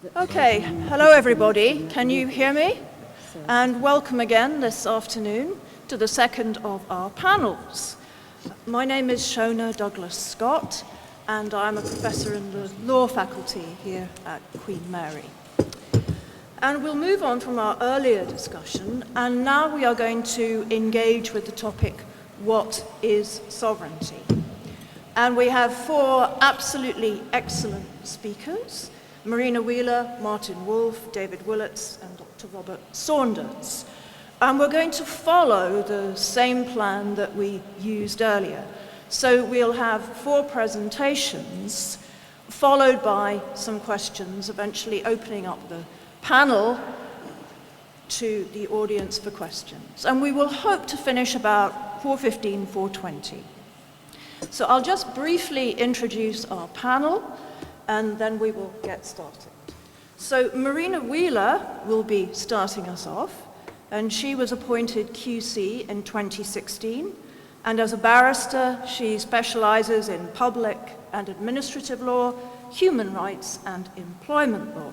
Okay, hello everybody. Can you hear me? And welcome again this afternoon to the second of our panels. My name is Sionaidh Douglas-Scott, and I'm a professor in the law faculty here at Queen Mary. And we'll move on from our earlier discussion, and now we are going to engage with the topic, what is sovereignty? And we have four absolutely excellent speakers: Marina Wheeler, Martin Wolf, David Willets, and Dr. Robert Saunders. And we're going to follow the same plan that we used earlier. So we'll have four presentations, followed by some questions, eventually opening up the panel to the audience for questions. And we will hope to finish about 4:15, 4:20. So I'll just briefly introduce our panel, and then we will get started. So Marina Wheeler will be starting us off, and she was appointed QC in 2016, and as a barrister, she specializes in public and administrative law, human rights, and employment law.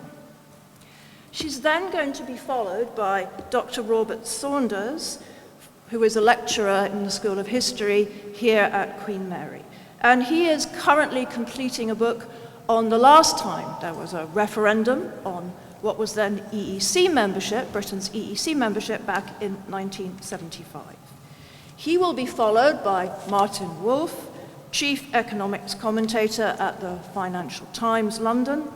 She's then going to be followed by Dr. Robert Saunders, who is a lecturer in the School of History here at Queen Mary. And he is currently completing a book on the last time there was a referendum on what was then EEC membership, Britain's EEC membership, back in 1975. He will be followed by Martin Wolf, Chief Economics Commentator at the Financial Times, London,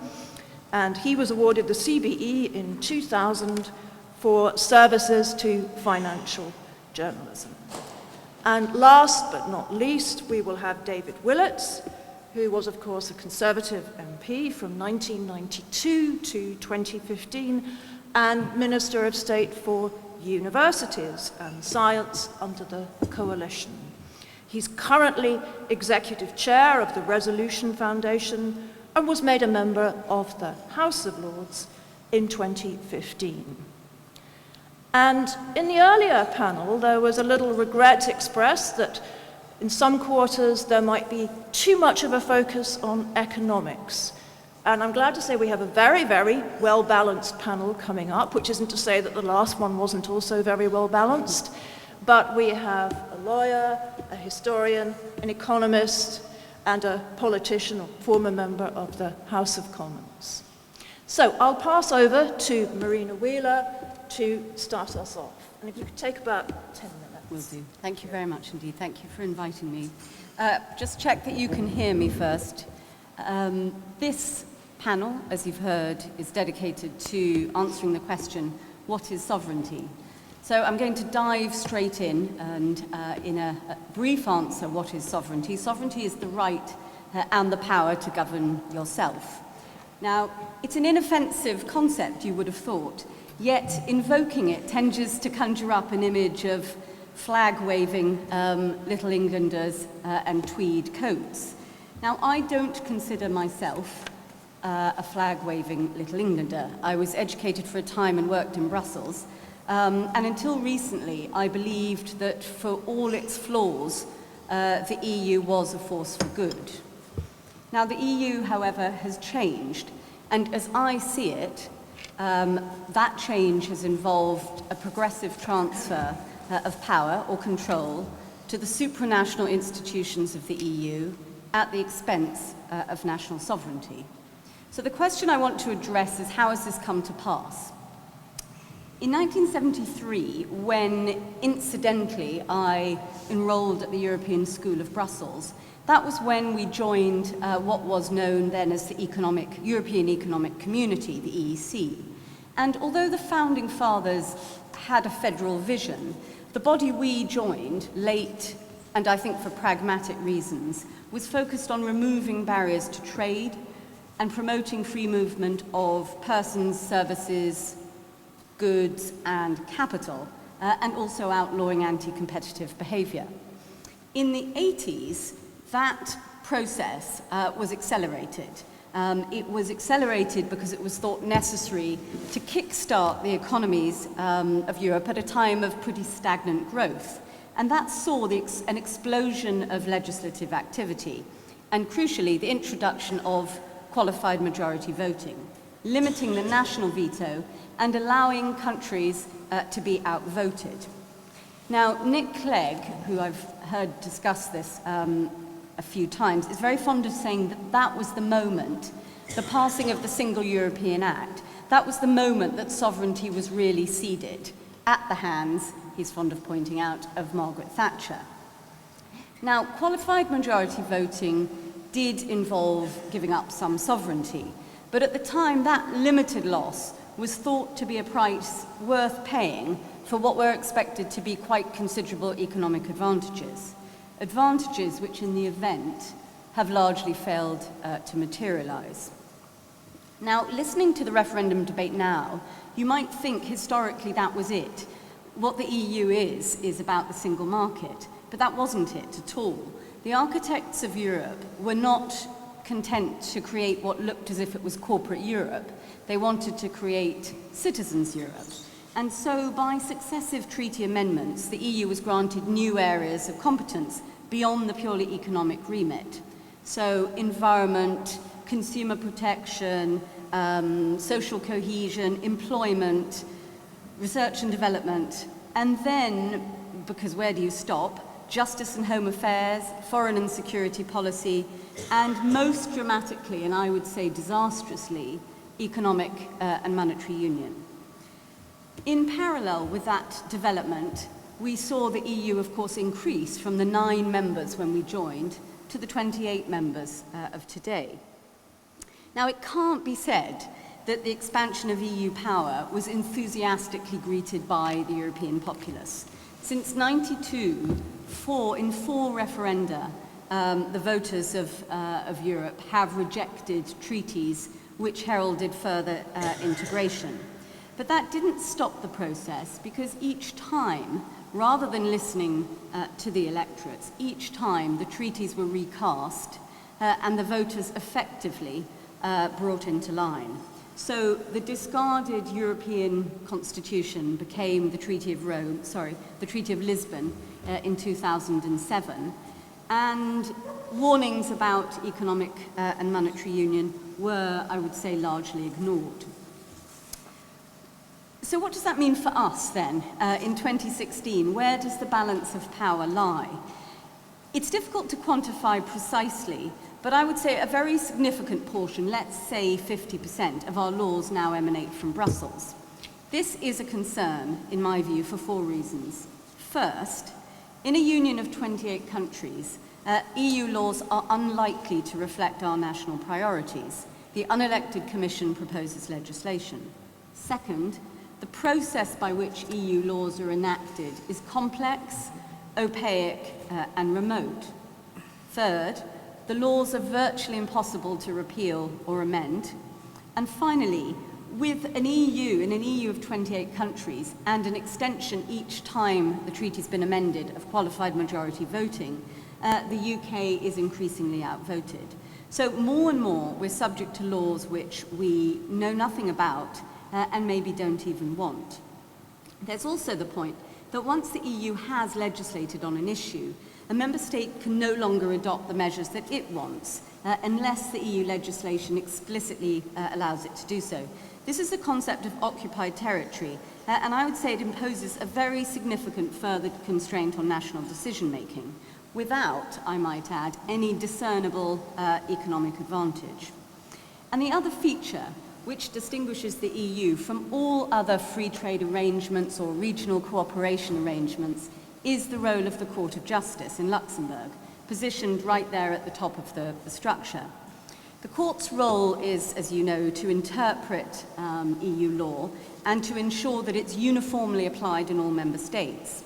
and he was awarded the CBE in 2000 for services to financial journalism. And last but not least, we will have David Willets, who was, of course, a Conservative MP from 1992 to 2015, and Minister of State for Universities and Science under the Coalition. He's currently Executive Chair of the Resolution Foundation and was made a member of the House of Lords in 2015. And in the earlier panel, there was a little regret expressed that in some quarters there might be too much of a focus on economics. And I'm glad to say we have a very, very well-balanced panel coming up, which isn't to say that the last one wasn't also very well-balanced, but we have a lawyer, a historian, an economist, and a politician or former member of the House of Commons. So I'll pass over to Marina Wheeler to start us off. And if you could take about 10 minutes. Will do. Thank you very much indeed. Thank you for inviting me. Just check that you can hear me first. This panel, as you've heard, is dedicated to answering the question, what is sovereignty? So I'm going to dive straight in, and in a brief answer, what is sovereignty? Sovereignty is the right and the power to govern yourself. Now, it's an inoffensive concept, you would have thought, yet invoking it tends to conjure up an image of flag-waving Little Englanders and tweed coats. Now, I don't consider myself a flag-waving Little Englander. I was educated for a time and worked in Brussels, and until recently, I believed that for all its flaws, the EU was a force for good. Now, the EU, however, has changed, and as I see it, that change has involved a progressive transfer of power or control to the supranational institutions of the EU at the expense of national sovereignty. So the question I want to address is, how has this come to pass? In 1973, when incidentally I enrolled at the European School of Brussels, that was when we joined what was known then as the European Economic Community, the EEC. And although the founding fathers had a federal vision, the body we joined late, and I think for pragmatic reasons, was focused on removing barriers to trade and promoting free movement of persons, services, goods, and capital, and also outlawing anti-competitive behavior. In the 80s, that process was accelerated. It was accelerated because it was thought necessary to kickstart the economies of Europe at a time of pretty stagnant growth. And that saw an explosion of legislative activity, and crucially, the introduction of qualified majority voting. limiting the national veto and allowing countries to be outvoted. Now, Nick Clegg, who I've heard discuss this a few times, is very fond of saying that that was the moment, the passing of the Single European Act, that was the moment that sovereignty was really ceded at the hands, he's fond of pointing out, of Margaret Thatcher. Now, qualified majority voting did involve giving up some sovereignty, but at the time that limited loss was thought to be a price worth paying for what were expected to be quite considerable economic advantages. Advantages which in the event have largely failed to materialise. Now, listening to the referendum debate now, you might think historically that was it. What the EU is about the single market, but that wasn't it at all. The architects of Europe were not content to create what looked as if it was corporate Europe. They wanted to create citizens' Europe. And so by successive treaty amendments, the EU was granted new areas of competence beyond the purely economic remit. So environment, consumer protection, social cohesion, employment, research and development, and then, because where do you stop? Justice and home affairs, foreign and security policy, and most dramatically, and I would say disastrously, economic and monetary union. In parallel with that development, we saw the EU, of course, increase from the 9 members when we joined to the 28 members of today. Now, it can't be said that the expansion of EU power was enthusiastically greeted by the European populace. Since '92, in four referenda, the voters of Europe have rejected treaties which heralded further integration. But that didn't stop the process, because each time, rather than listening to the electorates, each time the treaties were recast and the voters effectively brought into line. So the discarded European Constitution became the Treaty of Lisbon in 2007, and warnings about economic and monetary union were, I would say, largely ignored. So what does that mean for us then in 2016? Where does the balance of power lie? It's difficult to quantify precisely, but I would say a very significant portion, let's say 50% of our laws now emanate from Brussels. This is a concern, in my view, for 4 reasons. First, in a union of 28 countries, EU laws are unlikely to reflect our national priorities. The unelected Commission proposes legislation. Second, the process by which EU laws are enacted is complex, opaque, and remote. Third, the laws are virtually impossible to repeal or amend. And finally, with an EU of 28 countries, and an extension each time the treaty's been amended of qualified majority voting, the UK is increasingly outvoted. So more and more, we're subject to laws which we know nothing about and maybe don't even want. There's also the point that once the EU has legislated on an issue, a member state can no longer adopt the measures that it wants unless the EU legislation explicitly allows it to do so. This is the concept of occupied territory, and I would say it imposes a very significant further constraint on national decision-making, without, I might add, any discernible economic advantage. And the other feature which distinguishes the EU from all other free trade arrangements or regional cooperation arrangements is the role of the Court of Justice in Luxembourg, positioned right there at the top of the structure. The Court's role is, as you know, to interpret EU law and to ensure that it's uniformly applied in all member states.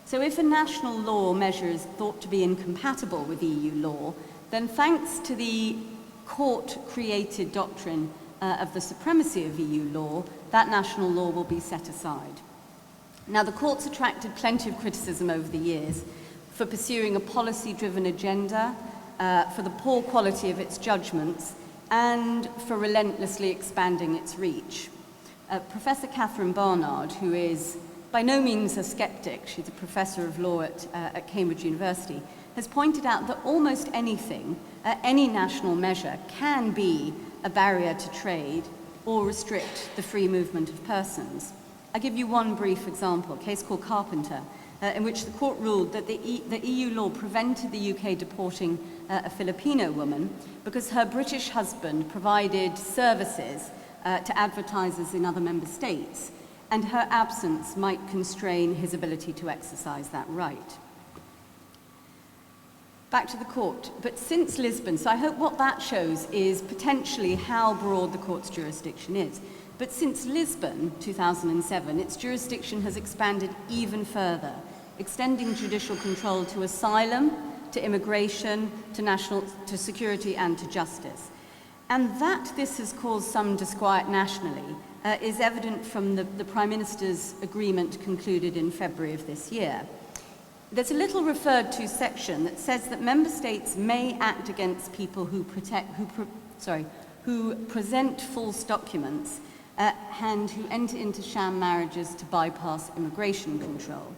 So if a national law measure is thought to be incompatible with EU law, then thanks to the court-created doctrine of the supremacy of EU law, that national law will be set aside. Now, the Court's attracted plenty of criticism over the years for pursuing a policy-driven agenda, for the poor quality of its judgments, and for relentlessly expanding its reach. Professor Catherine Barnard, who is by no means a skeptic, she's a professor of law at Cambridge University, has pointed out that almost anything, any national measure, can be a barrier to trade or restrict the free movement of persons. I'll give you one brief example, a case called Carpenter, in which the court ruled that the EU law prevented the UK deporting a Filipino woman because her British husband provided services to advertisers in other member states, and her absence might constrain his ability to exercise that right. Back to the court. But since Lisbon, so I hope what that shows is potentially how broad the court's jurisdiction is. But since Lisbon, 2007, its jurisdiction has expanded even further, extending judicial control to asylum, to immigration, to security and to justice. And that this has caused some disquiet nationally is evident from the Prime Minister's agreement concluded in February of this year. There's a little referred to section that says that member states may act against people who present false documents and who enter into sham marriages to bypass immigration control.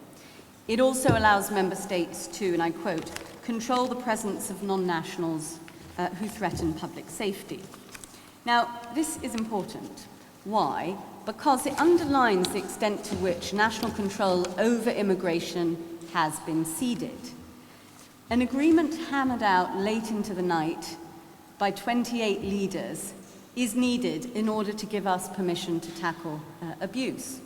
It also allows member states to, and I quote, control the presence of non-nationals who threaten public safety. Now, this is important. Why? Because it underlines the extent to which national control over immigration has been ceded. An agreement hammered out late into the night by 28 leaders is needed in order to give us permission to tackle abuse.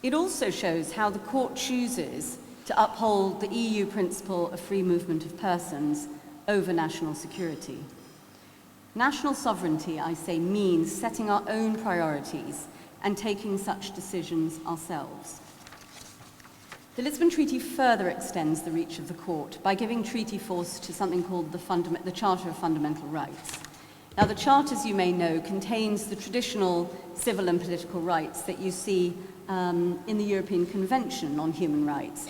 It also shows how the court chooses to uphold the EU principle of free movement of persons over national security. National sovereignty, I say, means setting our own priorities and taking such decisions ourselves. The Lisbon Treaty further extends the reach of the court by giving treaty force to something called the Charter of Fundamental Rights. Now, the Charter, as you may know, contains the traditional civil and political rights that you see in the European Convention on Human Rights.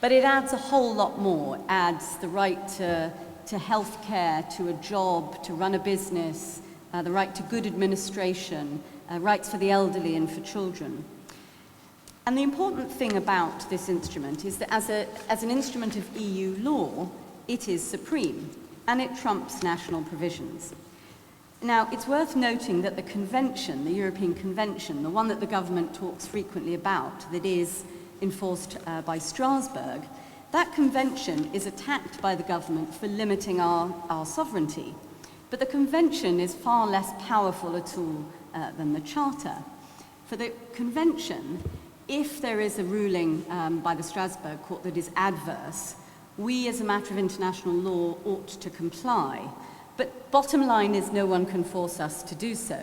But it adds a whole lot more. It adds the right to health care, to a job, to run a business, the right to good administration, rights for the elderly and for children. And the important thing about this instrument is that as an instrument of EU law, it is supreme, and it trumps national provisions. Now, it's worth noting that the convention, the European Convention, the one that the government talks frequently about, that is enforced by Strasbourg, that convention is attacked by the government for limiting our sovereignty. But the convention is far less powerful a tool than the Charter. For the convention, if there is a ruling by the Strasbourg court that is adverse, we as a matter of international law ought to comply. But bottom line is no one can force us to do so.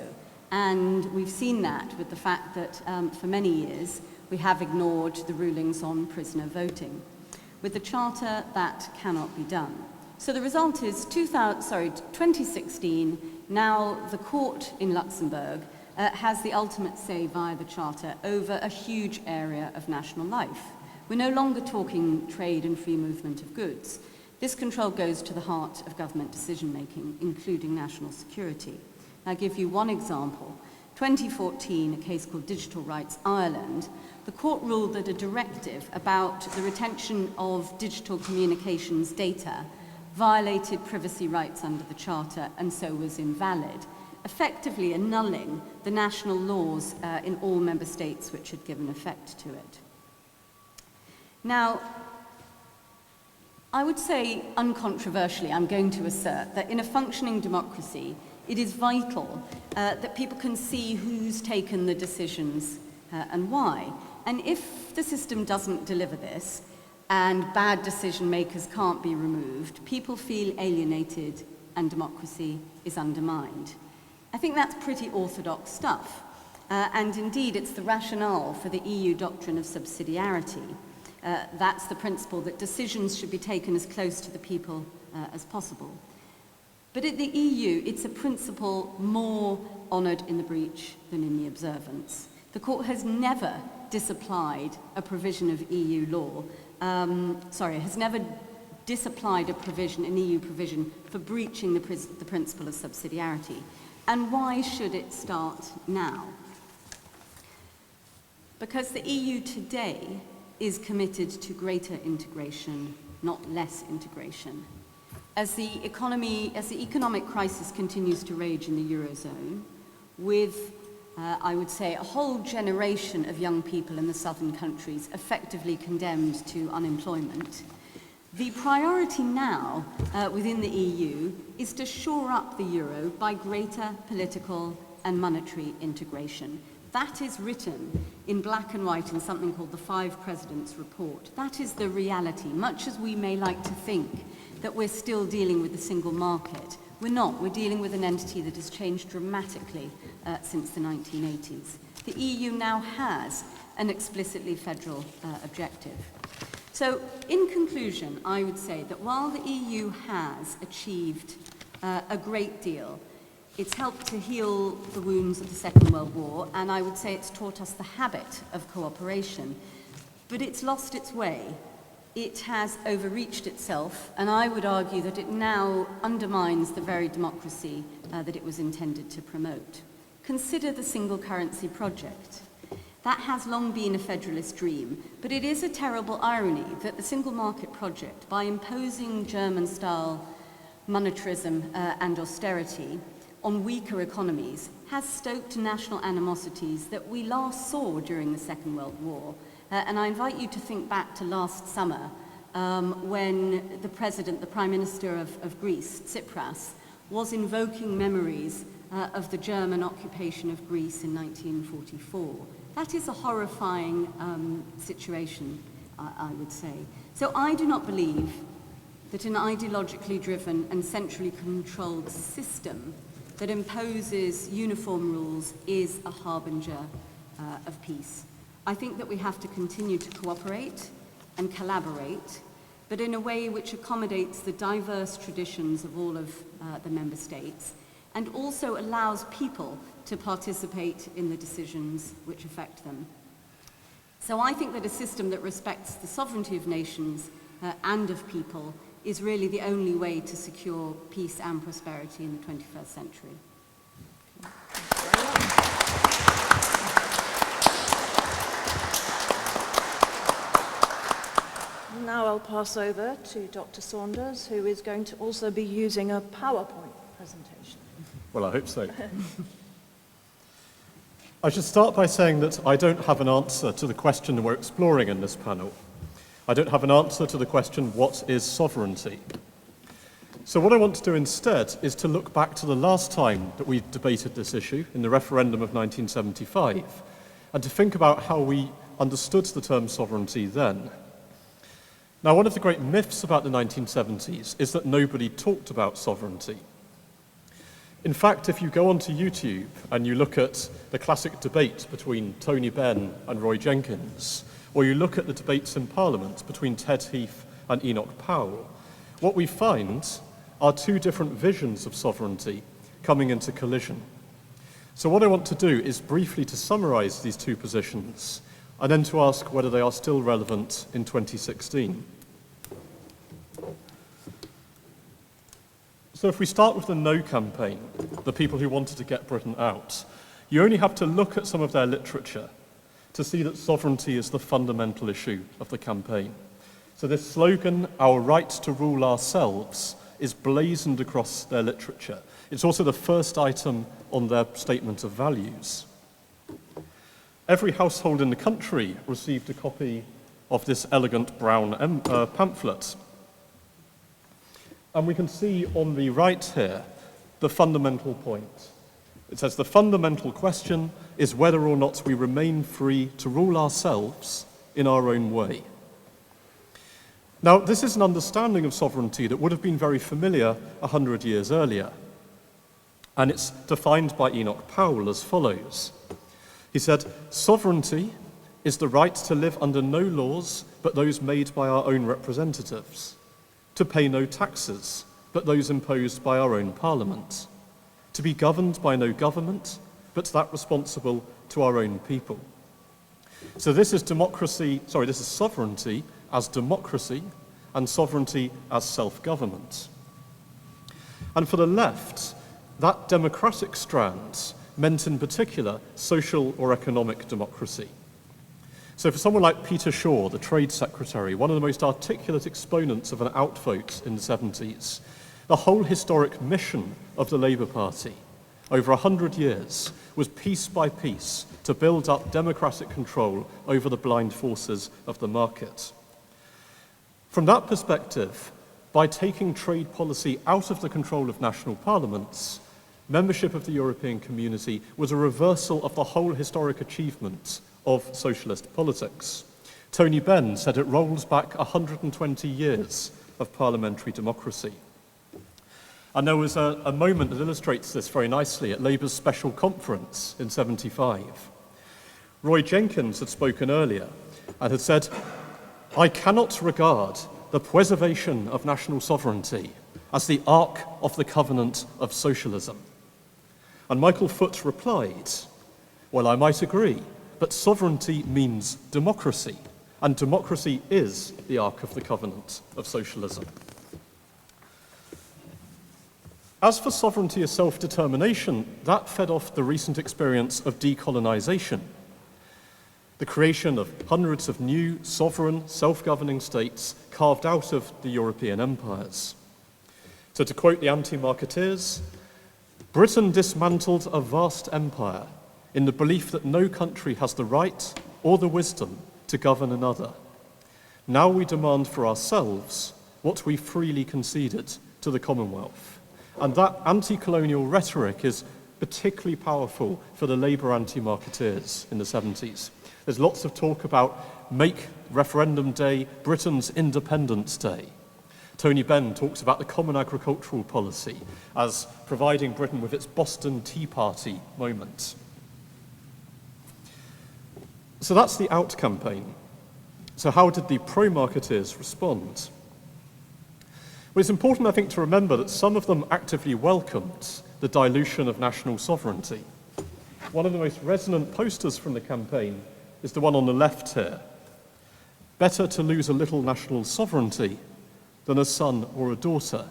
And we've seen that with the fact that for many years we have ignored the rulings on prisoner voting. With the Charter, that cannot be done. So the result is 2016, now the court in Luxembourg has the ultimate say via the Charter over a huge area of national life. We're no longer talking trade and free movement of goods. This control goes to the heart of government decision-making, including national security. I'll give you one example. 2014, a case called Digital Rights Ireland, the court ruled that a directive about the retention of digital communications data violated privacy rights under the Charter and so was invalid, effectively annulling the national laws in all member states which had given effect to it. Now, I would say uncontroversially, I'm going to assert that in a functioning democracy, it is vital that people can see who's taken the decisions and why. And if the system doesn't deliver this, and bad decision makers can't be removed, people feel alienated and democracy is undermined. I think that's pretty orthodox stuff. And indeed, it's the rationale for the EU doctrine of subsidiarity. That's the principle that decisions should be taken as close to the people as possible. But at the EU, it's a principle more honoured in the breach than in the observance. The court has never disapplied a provision of EU law, has never disapplied a provision, an EU provision, for breaching the principle of subsidiarity. And why should it start now? Because the EU today is committed to greater integration, not less integration. As the economic crisis continues to rage in the Eurozone, with I would say, a whole generation of young people in the southern countries effectively condemned to unemployment. The priority now within the EU is to shore up the euro by greater political and monetary integration. That is written in black and white in something called the Five Presidents' Report. That is the reality. Much as we may like to think that we're still dealing with the single market, we're not. We're dealing with an entity that has changed dramatically since the 1980s. The EU now has an explicitly federal objective. So, in conclusion, I would say that while the EU has achieved a great deal, it's helped to heal the wounds of the Second World War, and I would say it's taught us the habit of cooperation, but it's lost its way. It has overreached itself, and I would argue that it now undermines the very democracy that it was intended to promote. Consider the single currency project. That has long been a federalist dream, but it is a terrible irony that the single market project, by imposing German-style monetarism and austerity on weaker economies, has stoked national animosities that we last saw during the Second World War. And I invite you to think back to last summer when the Prime Minister of Greece, Tsipras, was invoking memories of the German occupation of Greece in 1944. That is a horrifying situation, I would say. So I do not believe that an ideologically driven and centrally controlled system that imposes uniform rules is a harbinger of peace. I think that we have to continue to cooperate and collaborate, but in a way which accommodates the diverse traditions of all of the member states and also allows people to participate in the decisions which affect them. So I think that a system that respects the sovereignty of nations and of people is really the only way to secure peace and prosperity in the 21st century. Now I'll pass over to Dr. Saunders, who is going to also be using a PowerPoint presentation. Well, I hope so. I should start by saying that I don't have an answer to the question we're exploring in this panel. I don't have an answer to the question, what is sovereignty? So what I want to do instead is to look back to the last time that we debated this issue, in the referendum of 1975, and to think about how we understood the term sovereignty then. Now, one of the great myths about the 1970s is that nobody talked about sovereignty. In fact, if you go onto YouTube and you look at the classic debate between Tony Benn and Roy Jenkins, or you look at the debates in Parliament between Ted Heath and Enoch Powell, what we find are two different visions of sovereignty coming into collision. So what I want to do is briefly to summarise these two positions and then to ask whether they are still relevant in 2016. So if we start with the No campaign, the people who wanted to get Britain out, you only have to look at some of their literature to see that sovereignty is the fundamental issue of the campaign. So this slogan, our right to rule ourselves, is blazoned across their literature. It's also the first item on their statement of values. Every household in the country received a copy of this elegant brown pamphlet. And we can see on the right here the fundamental point. It says the fundamental question is whether or not we remain free to rule ourselves in our own way. Now, this is an understanding of sovereignty that would have been very familiar 100 years earlier. And it's defined by Enoch Powell as follows. He said, sovereignty is the right to live under no laws but those made by our own representatives, to pay no taxes but those imposed by our own parliament, to be governed by no government but that responsible to our own people. So this is sovereignty as democracy and sovereignty as self-government. And for the left, that democratic strand meant in particular social or economic democracy. So for someone like Peter Shaw, the Trade Secretary, one of the most articulate exponents of an outvote in the 70s, the whole historic mission of the Labour Party over 100 years was piece by piece to build up democratic control over the blind forces of the market. From that perspective, by taking trade policy out of the control of national parliaments, membership of the European community was a reversal of the whole historic achievement of socialist politics. Tony Benn said it rolls back 120 years of parliamentary democracy. And there was a moment that illustrates this very nicely at Labour's special conference in '75. Roy Jenkins had spoken earlier and had said, "I cannot regard the preservation of national sovereignty as the Ark of the Covenant of Socialism." And Michael Foot replied, "Well, I might agree, but sovereignty means democracy, and democracy is the Ark of the Covenant of Socialism." As for sovereignty as self-determination, that fed off the recent experience of decolonisation, the creation of hundreds of new, sovereign, self-governing states carved out of the European empires. So to quote the anti-marketeers, Britain dismantled a vast empire in the belief that no country has the right or the wisdom to govern another. Now we demand for ourselves what we freely conceded to the Commonwealth. And that anti-colonial rhetoric is particularly powerful for the Labour anti-marketeers in the 70s. There's lots of talk about make referendum day Britain's Independence Day. Tony Benn talks about the Common Agricultural Policy as providing Britain with its Boston Tea Party moment. So that's the out campaign. So how did the pro-marketeers respond? Well, it's important, I think, to remember that some of them actively welcomed the dilution of national sovereignty. One of the most resonant posters from the campaign is the one on the left here. Better to lose a little national sovereignty than a son or a daughter.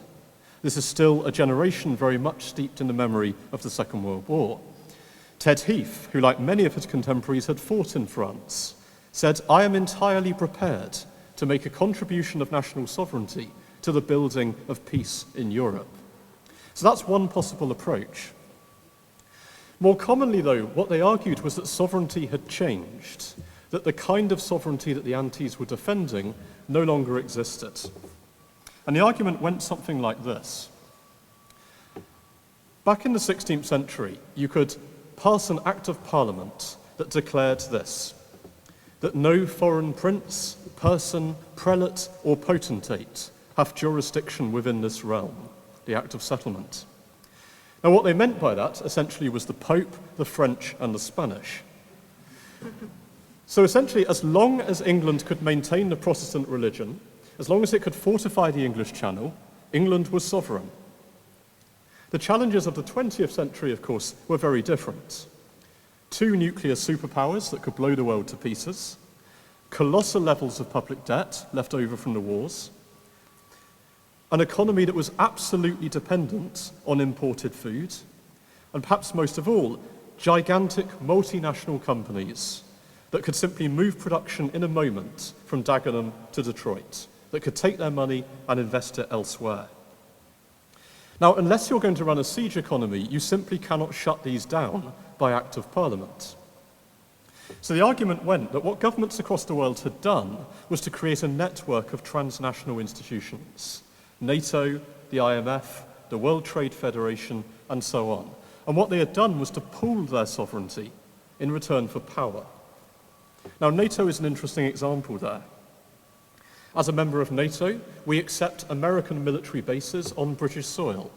This is still a generation very much steeped in the memory of the Second World War. Ted Heath, who like many of his contemporaries had fought in France, said, "I am entirely prepared to make a contribution of national sovereignty to the building of peace in Europe." So that's one possible approach. More commonly, though, what they argued was that sovereignty had changed, that the kind of sovereignty that the antis were defending no longer existed. And the argument went something like this. Back in the 16th century, you could pass an Act of Parliament that declared this, that no foreign prince, person, prelate, or potentate have jurisdiction within this realm, the Act of Settlement. Now, what they meant by that, essentially, was the Pope, the French, and the Spanish. So essentially, as long as England could maintain the Protestant religion, as long as it could fortify the English Channel, England was sovereign. The challenges of the 20th century, of course, were very different. Two nuclear superpowers that could blow the world to pieces, colossal levels of public debt left over from the wars, an economy that was absolutely dependent on imported food, and perhaps most of all, gigantic multinational companies that could simply move production in a moment from Dagenham to Detroit, that could take their money and invest it elsewhere. Now, unless you're going to run a siege economy, you simply cannot shut these down by Act of Parliament. So the argument went that what governments across the world had done was to create a network of transnational institutions, NATO, the IMF, the World Trade Federation, and so on. And what they had done was to pool their sovereignty in return for power. Now, NATO is an interesting example there. As a member of NATO, we accept American military bases on British soil.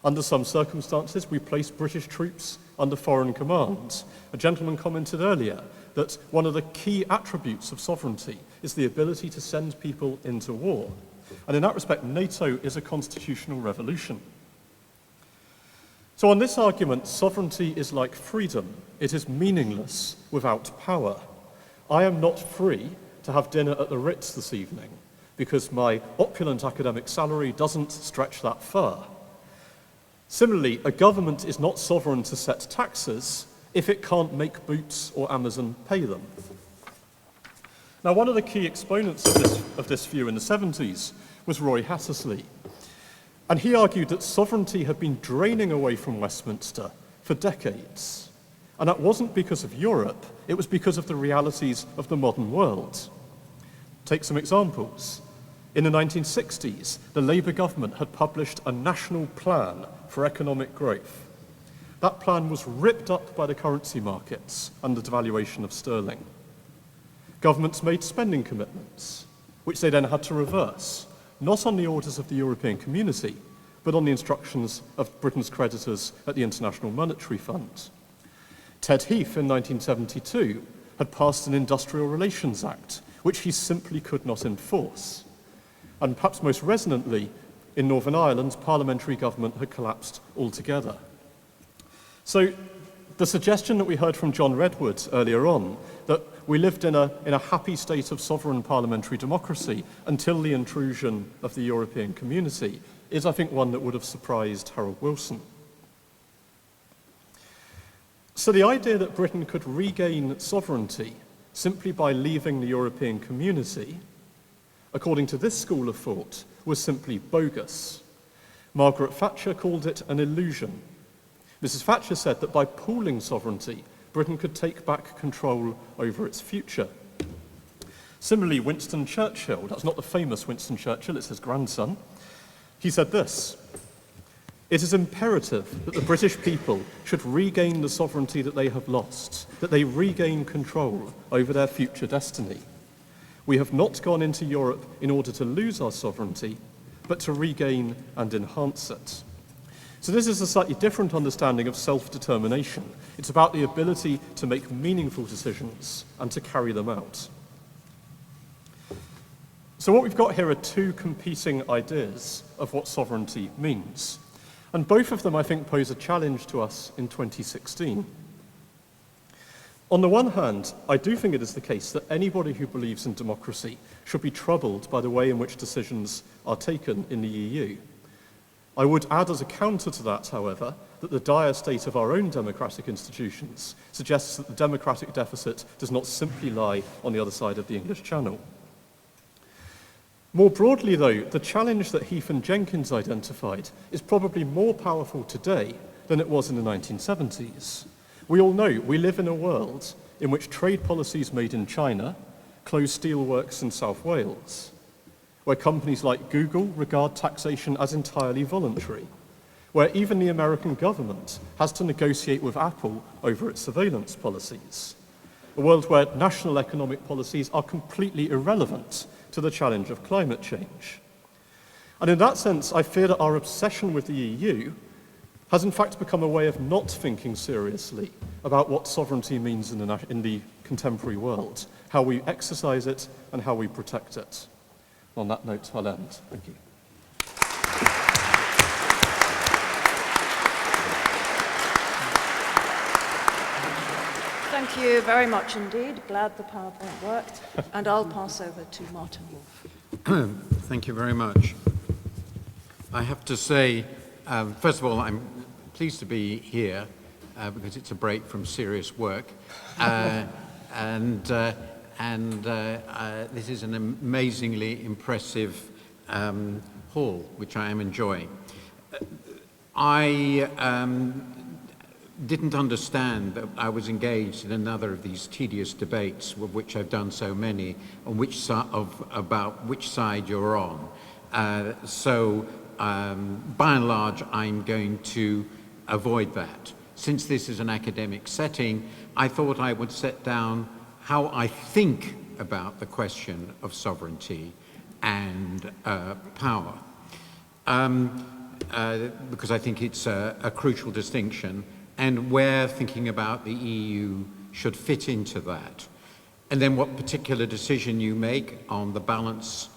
Under some circumstances, we place British troops under foreign command. A gentleman commented earlier that one of the key attributes of sovereignty is the ability to send people into war. And in that respect, NATO is a constitutional revolution. So on this argument, sovereignty is like freedom. It is meaningless without power. I am not free to have dinner at the Ritz this evening because my opulent academic salary doesn't stretch that far. Similarly, a government is not sovereign to set taxes if it can't make Boots or Amazon pay them. Now, one of the key exponents of this view in the 70s was Roy Hattersley. And he argued that sovereignty had been draining away from Westminster for decades. And that wasn't because of Europe, it was because of the realities of the modern world. Take some examples. In the 1960s, the Labour government had published a national plan for economic growth. That plan was ripped up by the currency markets under devaluation of sterling. Governments made spending commitments, which they then had to reverse, not on the orders of the European Community, but on the instructions of Britain's creditors at the International Monetary Fund. Ted Heath in 1972 had passed an Industrial Relations Act, which he simply could not enforce. And perhaps most resonantly, in Northern Ireland, parliamentary government had collapsed altogether. So the suggestion that we heard from John Redwood earlier on, that we lived in a happy state of sovereign parliamentary democracy until the intrusion of the European Community, is, I think, one that would have surprised Harold Wilson. So the idea that Britain could regain sovereignty simply by leaving the European Community, according to this school of thought, was simply bogus. Margaret Thatcher called it an illusion. Mrs. Thatcher said that by pooling sovereignty, Britain could take back control over its future. Similarly, Winston Churchill, that's not the famous Winston Churchill, it's his grandson, he said this: "It is imperative that the British people should regain the sovereignty that they have lost, that they regain control over their future destiny. We have not gone into Europe in order to lose our sovereignty, but to regain and enhance it." So this is a slightly different understanding of self-determination. It's about the ability to make meaningful decisions and to carry them out. So what we've got here are two competing ideas of what sovereignty means. And both of them, I think, pose a challenge to us in 2016. On the one hand, I do think it is the case that anybody who believes in democracy should be troubled by the way in which decisions are taken in the EU. I would add as a counter to that, however, that the dire state of our own democratic institutions suggests that the democratic deficit does not simply lie on the other side of the English Channel. More broadly, though, the challenge that Heath and Jenkins identified is probably more powerful today than it was in the 1970s. We all know we live in a world in which trade policies made in China close steelworks in South Wales, where companies like Google regard taxation as entirely voluntary, where even the American government has to negotiate with Apple over its surveillance policies, a world where national economic policies are completely irrelevant to the challenge of climate change. And in that sense, I fear that our obsession with the EU has in fact become a way of not thinking seriously about what sovereignty means in the contemporary world, how we exercise it and how we protect it. On that note, I'll end. Thank you. Thank you very much indeed. Glad the PowerPoint worked. And I'll pass over to Martin Wolf. Thank you very much. I have to say, first of all, I'm pleased to be here because it's a break from serious work. This is an amazingly impressive hall, which I am enjoying. I didn't understand that I was engaged in another of these tedious debates, of which I've done so many, on about which side you're on. So by and large, I'm going to avoid that. Since this is an academic setting, I thought I would set down how I think about the question of sovereignty and power, because I think it's a crucial distinction, and where thinking about the EU should fit into that. And then what particular decision you make on the balance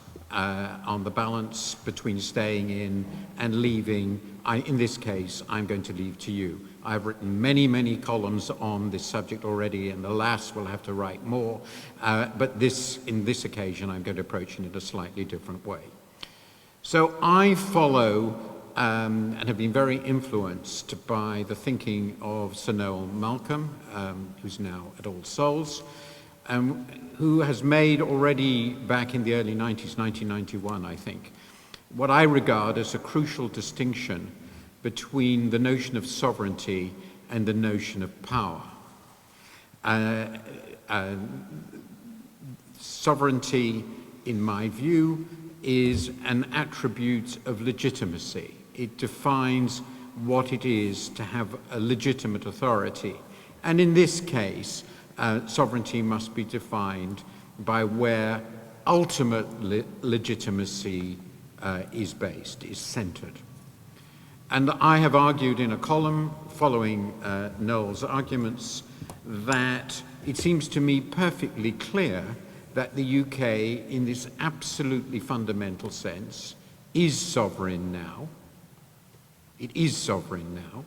between staying in and leaving, in this case, I'm going to leave to you. I've written many, many columns on this subject already, and alas, will have to write more. But in this occasion, I'm going to approach it in a slightly different way. So I follow and have been very influenced by the thinking of Sir Noel Malcolm, who's now at All Souls, who has made already back in the early 90s, 1991, I think, what I regard as a crucial distinction between the notion of sovereignty and the notion of power. Sovereignty, in my view, is an attribute of legitimacy. It defines what it is to have a legitimate authority. And in this case, sovereignty must be defined by where ultimate legitimacy is based, is centered. And I have argued in a column following Noel's arguments that it seems to me perfectly clear that the UK, in this absolutely fundamental sense, is sovereign now. It is sovereign now.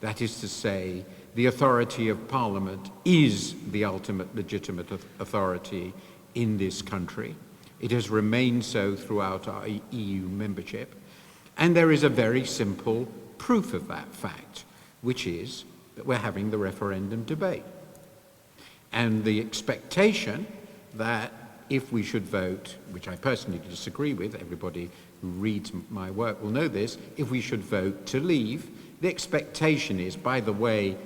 That is to say, the authority of Parliament is the ultimate legitimate authority in this country. It has remained so throughout our EU membership. And there is a very simple proof of that fact, which is that we're having the referendum debate. And the expectation that if we should vote, which I personally disagree with, everybody who reads my work will know this, if we should vote to leave, the expectation is, by the way,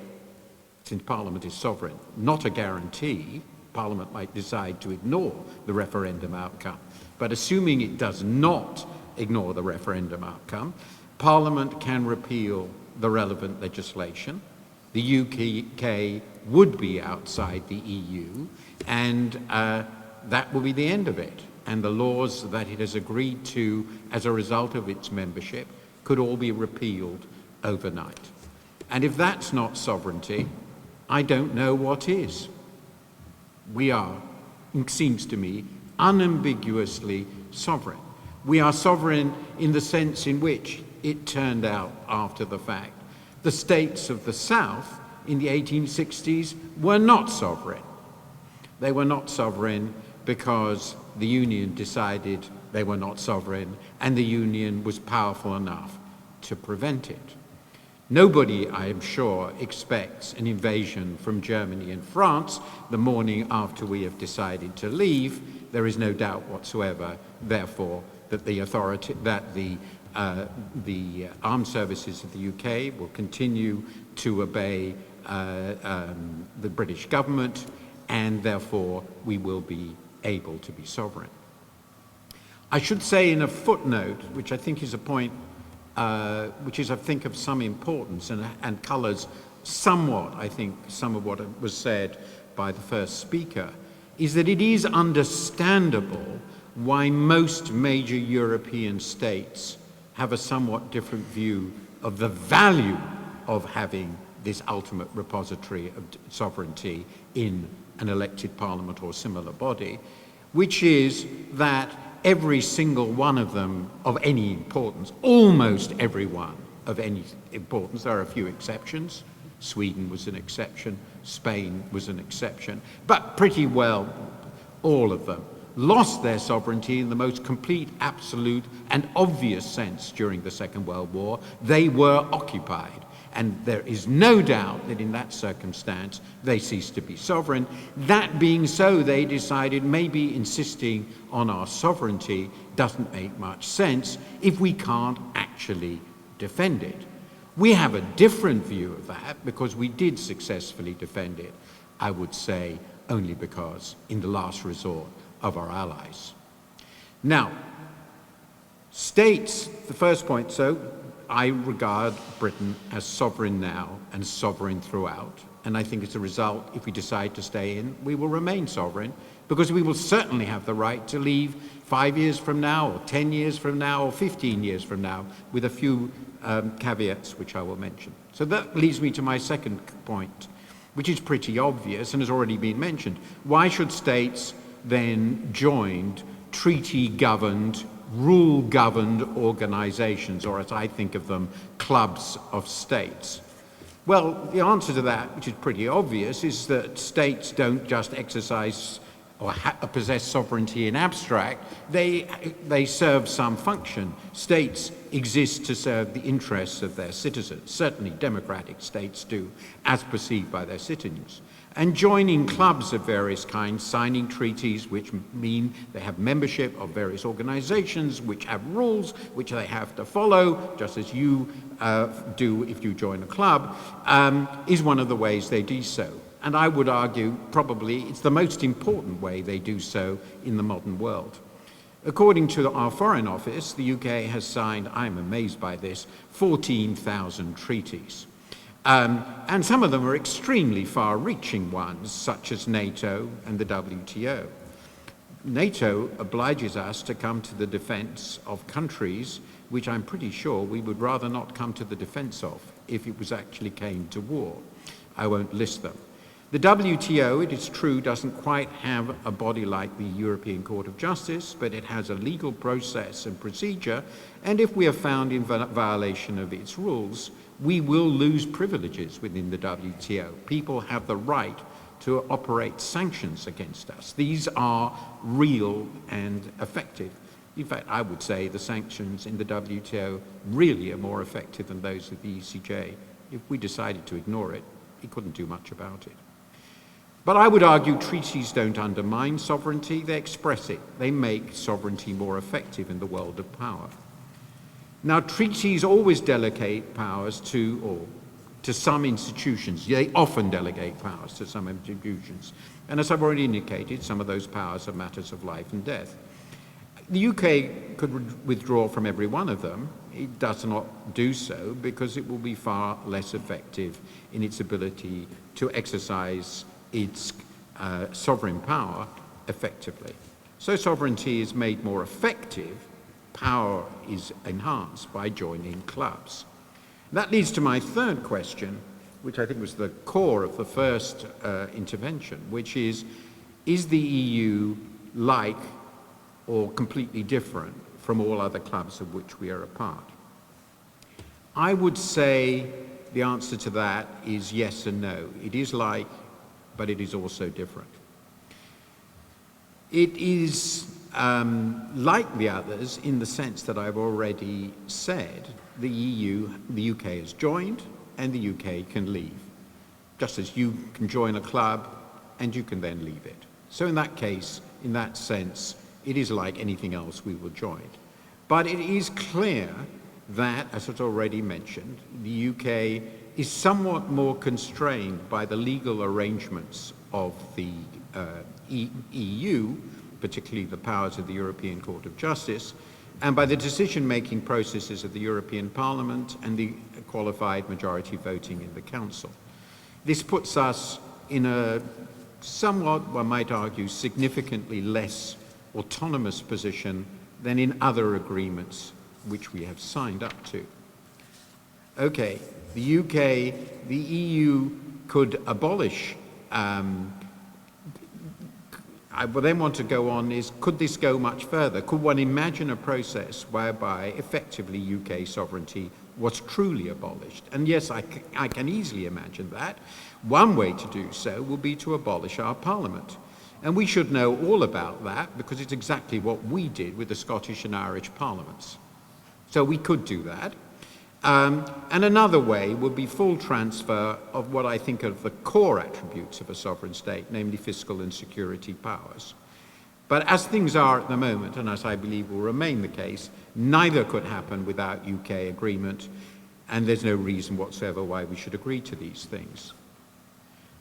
since Parliament is sovereign, not a guarantee, Parliament might decide to ignore the referendum outcome, but assuming it does not ignore the referendum outcome, Parliament can repeal the relevant legislation. The UK would be outside the EU, and that will be the end of it. And the laws that it has agreed to as a result of its membership could all be repealed overnight. And if that's not sovereignty, I don't know what is. We are, it seems to me, unambiguously sovereign. We are sovereign in the sense in which it turned out after the fact. The states of the South in the 1860s were not sovereign. They were not sovereign because the Union decided they were not sovereign, and the Union was powerful enough to prevent it. Nobody, I am sure, expects an invasion from Germany and France the morning after we have decided to leave. There is no doubt whatsoever, therefore, that the armed services of the UK will continue to obey the British government, and therefore we will be able to be sovereign. I should say in a footnote, which I think is a point which is, I think, of some importance and colours somewhat, I think, some of what was said by the first speaker, is that it is understandable why most major European states have a somewhat different view of the value of having this ultimate repository of sovereignty in an elected parliament or similar body, which is that every single one of them of any importance, almost every one of any importance, there are a few exceptions, Sweden was an exception, Spain was an exception, but pretty well all of them lost their sovereignty in the most complete, absolute, and obvious sense during the Second World War. They were occupied. And there is no doubt that in that circumstance, they ceased to be sovereign. That being so, they decided maybe insisting on our sovereignty doesn't make much sense if we can't actually defend it. We have a different view of that because we did successfully defend it, I would say, only because, in the last resort, of our allies. Now, states, the first point, so I regard Britain as sovereign now and sovereign throughout, and I think as a result, if we decide to stay in, we will remain sovereign, because we will certainly have the right to leave 5 years from now, or 10 years from now, or 15 years from now, with a few caveats which I will mention. So that leads me to my second point, which is pretty obvious and has already been mentioned. Why should states then join treaty-governed, rule-governed organizations, or as I think of them, clubs of states? Well, the answer to that, which is pretty obvious, is that states don't just exercise or possess sovereignty in abstract, they serve some function. States exist to serve the interests of their citizens. Certainly democratic states do, as perceived by their citizens. And joining clubs of various kinds, signing treaties which mean they have membership of various organizations, which have rules which they have to follow, just as you do if you join a club, is one of the ways they do so. and I would argue probably it's the most important way they do so in the modern world. According to our Foreign Office, the UK has signed, I'm amazed by this, 14,000 treaties. And some of them are extremely far-reaching ones, such as NATO and the WTO. NATO obliges us to come to the defense of countries which I'm pretty sure we would rather not come to the defense of if it was actually came to war. I won't list them. The WTO, it is true, doesn't quite have a body like the European Court of Justice, but it has a legal process and procedure, and if we are found in violation of its rules, we will lose privileges within the WTO. People have the right to operate sanctions against us. These are real and effective. In fact, I would say the sanctions in the WTO really are more effective than those of the ECJ. If we decided to ignore it, we couldn't do much about it. But I would argue treaties don't undermine sovereignty, they express it. They make sovereignty more effective in the world of power. Now, treaties always delegate powers to some institutions. They often delegate powers to some institutions. And as I've already indicated, some of those powers are matters of life and death. The UK could withdraw from every one of them. It does not do so because it will be far less effective in its ability to exercise its sovereign power effectively. So sovereignty is made more effective, power is enhanced by joining clubs. That leads to my third question, which I think was the core of the first intervention, which is the EU like or completely different from all other clubs of which we are a part? I would say the answer to that is yes and no. It is like, but it is also different. It is like the others in the sense that I've already said, the UK has joined and the UK can leave. Just as you can join a club and you can then leave it. So in that case, in that sense, it is like anything else we will join. But it is clear that, as was already mentioned, the UK is somewhat more constrained by the legal arrangements of the EU, particularly the powers of the European Court of Justice, and by the decision-making processes of the European Parliament and the qualified majority voting in the Council. This puts us in a somewhat, one might argue, significantly less autonomous position than in other agreements which we have signed up to. Okay, the UK, the EU could abolish, I would then want to go on is, could this go much further? Could one imagine a process whereby effectively UK sovereignty was truly abolished? And yes, I can easily imagine that. One way to do so would be to abolish our parliament. And we should know all about that because it's exactly what we did with the Scottish and Irish parliaments. So we could do that. And another way would be full transfer of what I think of the core attributes of a sovereign state, namely fiscal and security powers. But as things are at the moment, and as I believe will remain the case, neither could happen without UK agreement, and there's no reason whatsoever why we should agree to these things.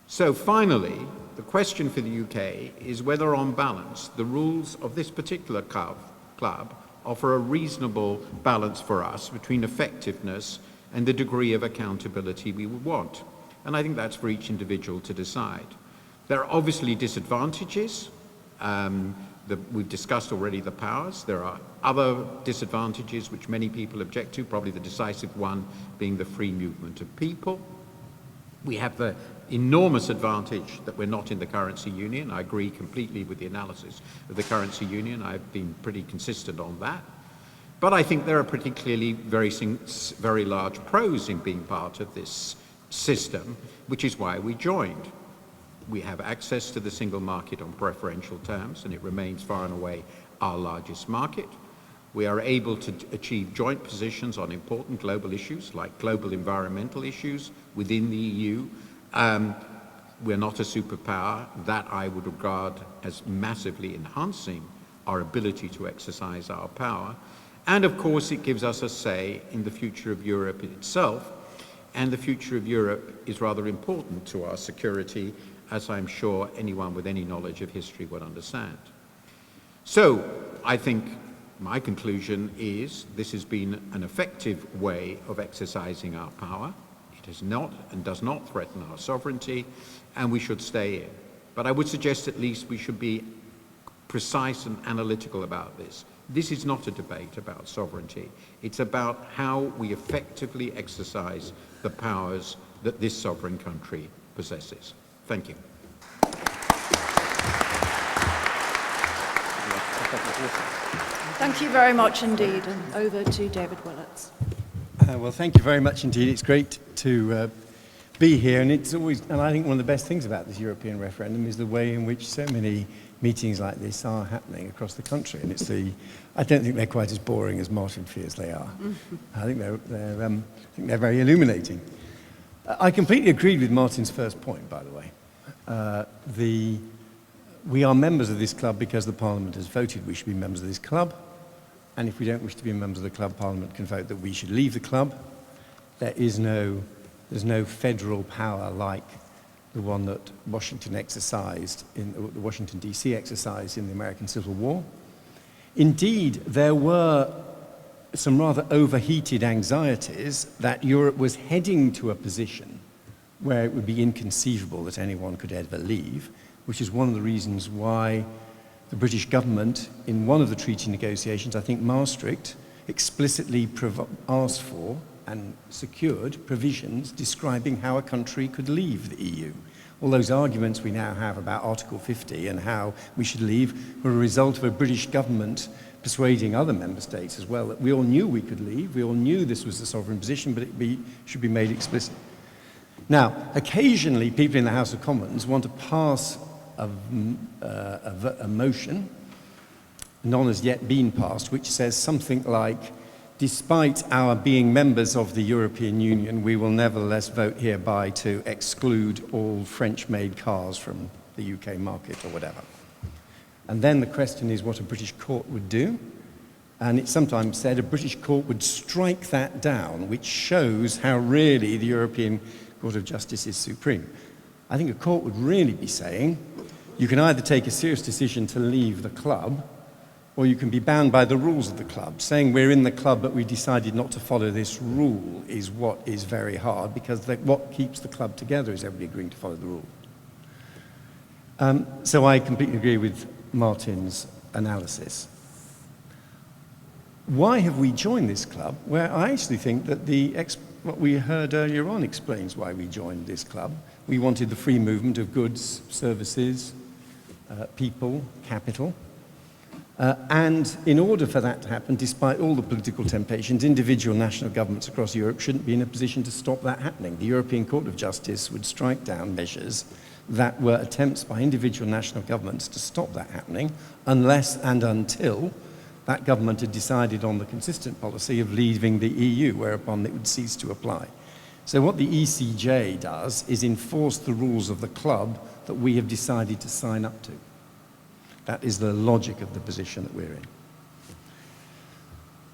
So finally, the question for the UK is whether on balance the rules of this particular club offer a reasonable balance for us between effectiveness and the degree of accountability we would want. And I think that's for each individual to decide. There are obviously disadvantages. We've discussed already the powers. There are other disadvantages which many people object to, probably the decisive one being the free movement of people. We have the enormous advantage that we're not in the currency union. I agree completely with the analysis of the currency union. I've been pretty consistent on that. But I think there are particularly very large pros in being part of this system, which is why we joined. We have access to the single market on preferential terms, and it remains far and away our largest market. We are able to achieve joint positions on important global issues, like global environmental issues within the EU. We're not a superpower. That I would regard as massively enhancing our ability to exercise our power. And of course, it gives us a say in the future of Europe itself. And the future of Europe is rather important to our security as I'm sure anyone with any knowledge of history would understand. So I think my conclusion is this has been an effective way of exercising our power. It is not and does not threaten our sovereignty, and we should stay in. But I would suggest at least we should be precise and analytical about this. This is not a debate about sovereignty. It's about how we effectively exercise the powers that this sovereign country possesses. Thank you. Thank you very much indeed, and over to David Willets. Well, thank you very much indeed. It's great to be here, and it's always, and I think one of the best things about this European referendum is the way in which so many meetings like this are happening across the country, and I don't think they're quite as boring as Martin fears they are. I think they're very illuminating. I completely agreed with Martin's first point, by the way. We are members of this club because the Parliament has voted we should be members of this club. And if we don't wish to be members of the club, Parliament can vote that we should leave the club. There's no federal power like the one that Washington exercised, the Washington DC exercised in the American Civil War. Indeed, there were some rather overheated anxieties that Europe was heading to a position where it would be inconceivable that anyone could ever leave, which is one of the reasons why the British government, in one of the treaty negotiations, I think Maastricht, explicitly asked for and secured provisions describing how a country could leave the EU. All those arguments we now have about Article 50 and how we should leave were a result of a British government persuading other member states as well that we all knew we could leave, we all knew this was the sovereign position, but it should be made explicit. Now, occasionally people in the House of Commons want to pass a motion, none has yet been passed, which says something like, despite our being members of the European Union, we will nevertheless vote hereby to exclude all French-made cars from the UK market or whatever. And then the question is what a British court would do. And it's sometimes said a British court would strike that down, which shows how really the European Court of Justice is supreme. I think a court would really be saying, you can either take a serious decision to leave the club, or you can be bound by the rules of the club. Saying we're in the club but we decided not to follow this rule is what is very hard, because what keeps the club together is everybody agreeing to follow the rule. So I completely agree with Martin's analysis. Why have we joined this club? Well, I actually think that what we heard earlier on explains why we joined this club. We wanted the free movement of goods, services, people, capital. And in order for that to happen, despite all the political temptations, individual national governments across Europe shouldn't be in a position to stop that happening. The European Court of Justice would strike down measures that were attempts by individual national governments to stop that happening, unless and until that government had decided on the consistent policy of leaving the EU, whereupon it would cease to apply. So what the ECJ does is enforce the rules of the club that we have decided to sign up to. That is the logic of the position that we're in.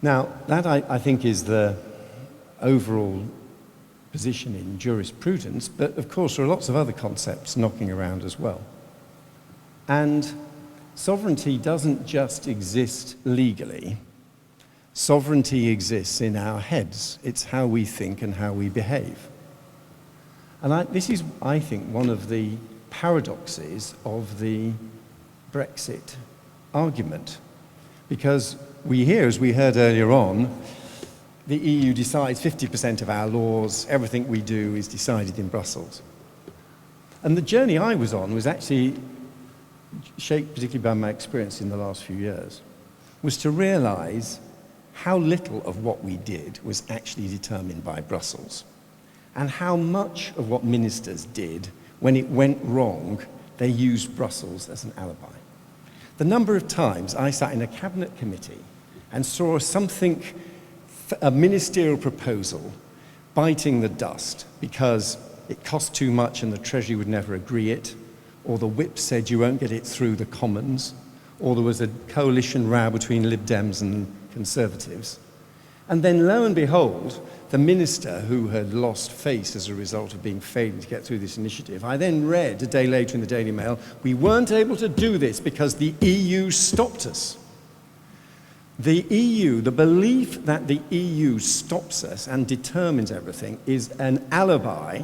Now, that I think is the overall position in jurisprudence, but of course there are lots of other concepts knocking around as well. And sovereignty doesn't just exist legally. Sovereignty exists in our heads. It's how we think and how we behave. And this is, I think, one of the paradoxes of the Brexit argument. Because we hear, as we heard earlier on, the EU decides 50% of our laws, everything we do is decided in Brussels. And the journey I was on was actually shaped particularly by my experience in the last few years, was to realize how little of what we did was actually determined by Brussels, and how much of what ministers did, when it went wrong, they used Brussels as an alibi. The number of times I sat in a cabinet committee and saw a ministerial proposal biting the dust because it cost too much and the Treasury would never agree it, or the whip said you won't get it through the Commons, or there was a coalition row between Lib Dems and Conservatives. And then lo and behold, the minister who had lost face as a result of being failing to get through this initiative, I then read a day later in the Daily Mail, we weren't able to do this because the EU stopped us. The EU, the belief that the EU stops us and determines everything is an alibi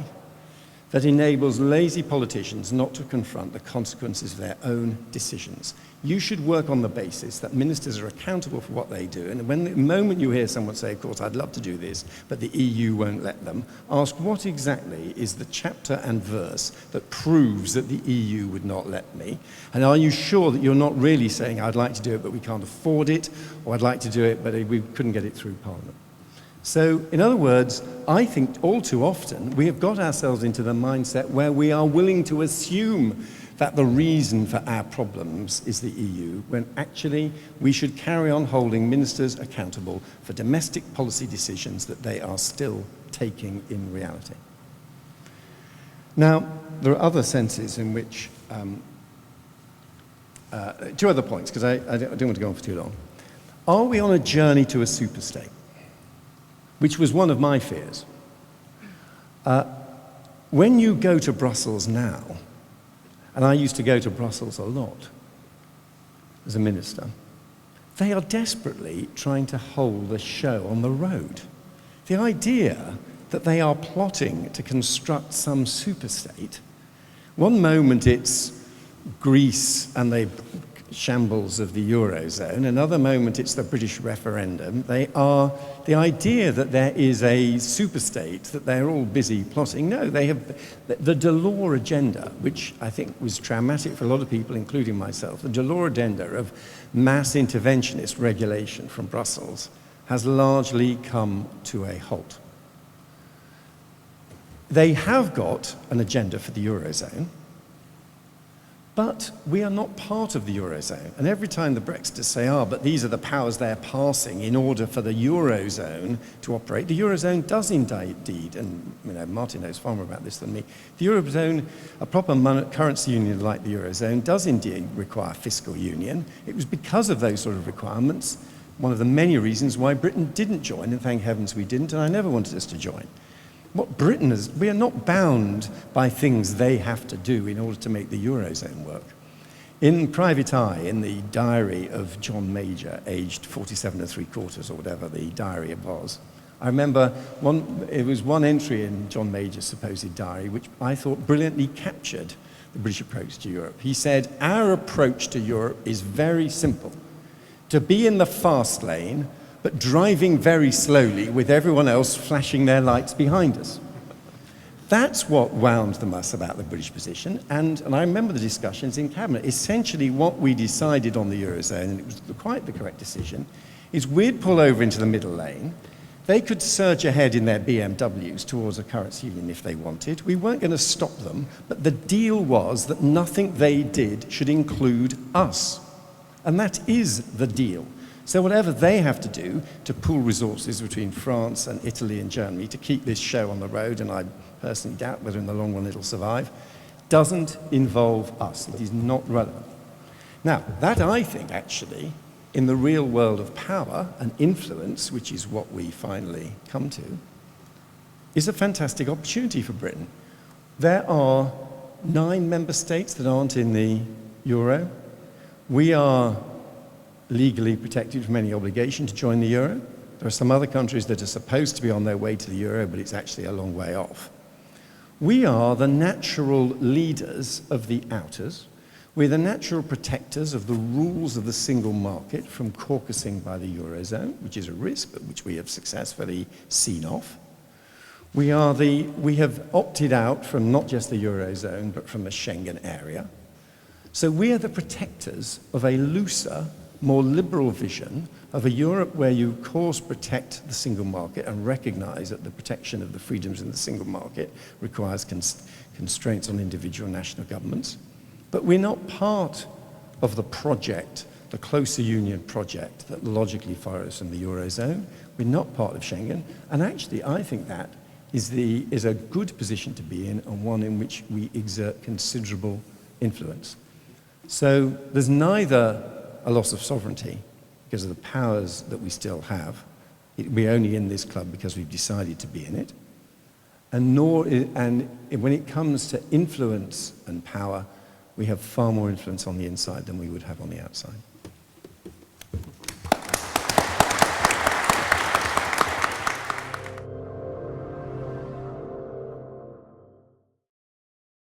that enables lazy politicians not to confront the consequences of their own decisions. You should work on the basis that ministers are accountable for what they do, and the moment you hear someone say, of course, I'd love to do this, but the EU won't let them, ask what exactly is the chapter and verse that proves that the EU would not let me, and are you sure that you're not really saying, I'd like to do it, but we can't afford it, or I'd like to do it, but we couldn't get it through Parliament. So, in other words, I think all too often we have got ourselves into the mindset where we are willing to assume that the reason for our problems is the EU, when actually we should carry on holding ministers accountable for domestic policy decisions that they are still taking in reality. Now, there are other senses in which, two other points, because I don't want to go on for too long. Are we on a journey to a superstate? Which was one of my fears. When you go to Brussels now, and I used to go to Brussels a lot as a minister, they are desperately trying to hold a show on the road. The idea that they are plotting to construct some superstate, one moment it's Greece and the shambles of the Eurozone, another moment it's the British referendum. They are the idea that there is a superstate that they're all busy plotting. No, they have the Delors agenda, which I think was traumatic for a lot of people, including myself. The Delors agenda of mass interventionist regulation from Brussels has largely come to a halt. They have got an agenda for the Eurozone, but we are not part of the Eurozone. And every time the Brexiters say, but these are the powers they're passing in order for the Eurozone to operate, the Eurozone does indeed, and Martin knows far more about this than me, the Eurozone, a proper currency union like the Eurozone, does indeed require fiscal union. It was because of those sort of requirements, one of the many reasons why Britain didn't join, and thank heavens we didn't, and I never wanted us to join. What Britain is, we are not bound by things they have to do in order to make the Eurozone work. In private eye, in the diary of John Major, aged 47 3/4 or whatever the diary was, I remember it was one entry in John Major's supposed diary which I thought brilliantly captured the British approach to Europe. He said, our approach to Europe is very simple. To be in the fast lane, but driving very slowly with everyone else flashing their lights behind us. That's what wound the muss about the British position, and I remember the discussions in Cabinet. Essentially what we decided on the Eurozone, and it was quite the correct decision, is we'd pull over into the middle lane. They could surge ahead in their BMWs towards a currency union if they wanted. We weren't going to stop them, but the deal was that nothing they did should include us. And that is the deal. So whatever they have to do to pool resources between France and Italy and Germany to keep this show on the road, and I personally doubt whether in the long run it'll survive, doesn't involve us. It is not relevant. Now, that I think actually, in the real world of power and influence, which is what we finally come to, is a fantastic opportunity for Britain. There are 9 member states that aren't in the Euro. We are legally protected from any obligation to join the Euro. There are some other countries that are supposed to be on their way to the Euro, but it's actually a long way off. We are the natural leaders of the outers. We're the natural protectors of the rules of the single market from caucusing by the Eurozone, which is a risk, but which we have successfully seen off. We have opted out from not just the Eurozone, but from the Schengen area. So we are the protectors of a looser, more liberal vision of a Europe where you, of course, protect the single market and recognize that the protection of the freedoms in the single market requires constraints on individual national governments. But we're not part of the project, the closer union project that logically follows from the Eurozone. We're not part of Schengen. And actually, I think that is a good position to be in, and one in which we exert considerable influence. So there's neither a loss of sovereignty because of the powers that we still have, We're only in this club because we've decided to be in it. And when it comes to influence and power, we have far more influence on the inside than we would have on the outside.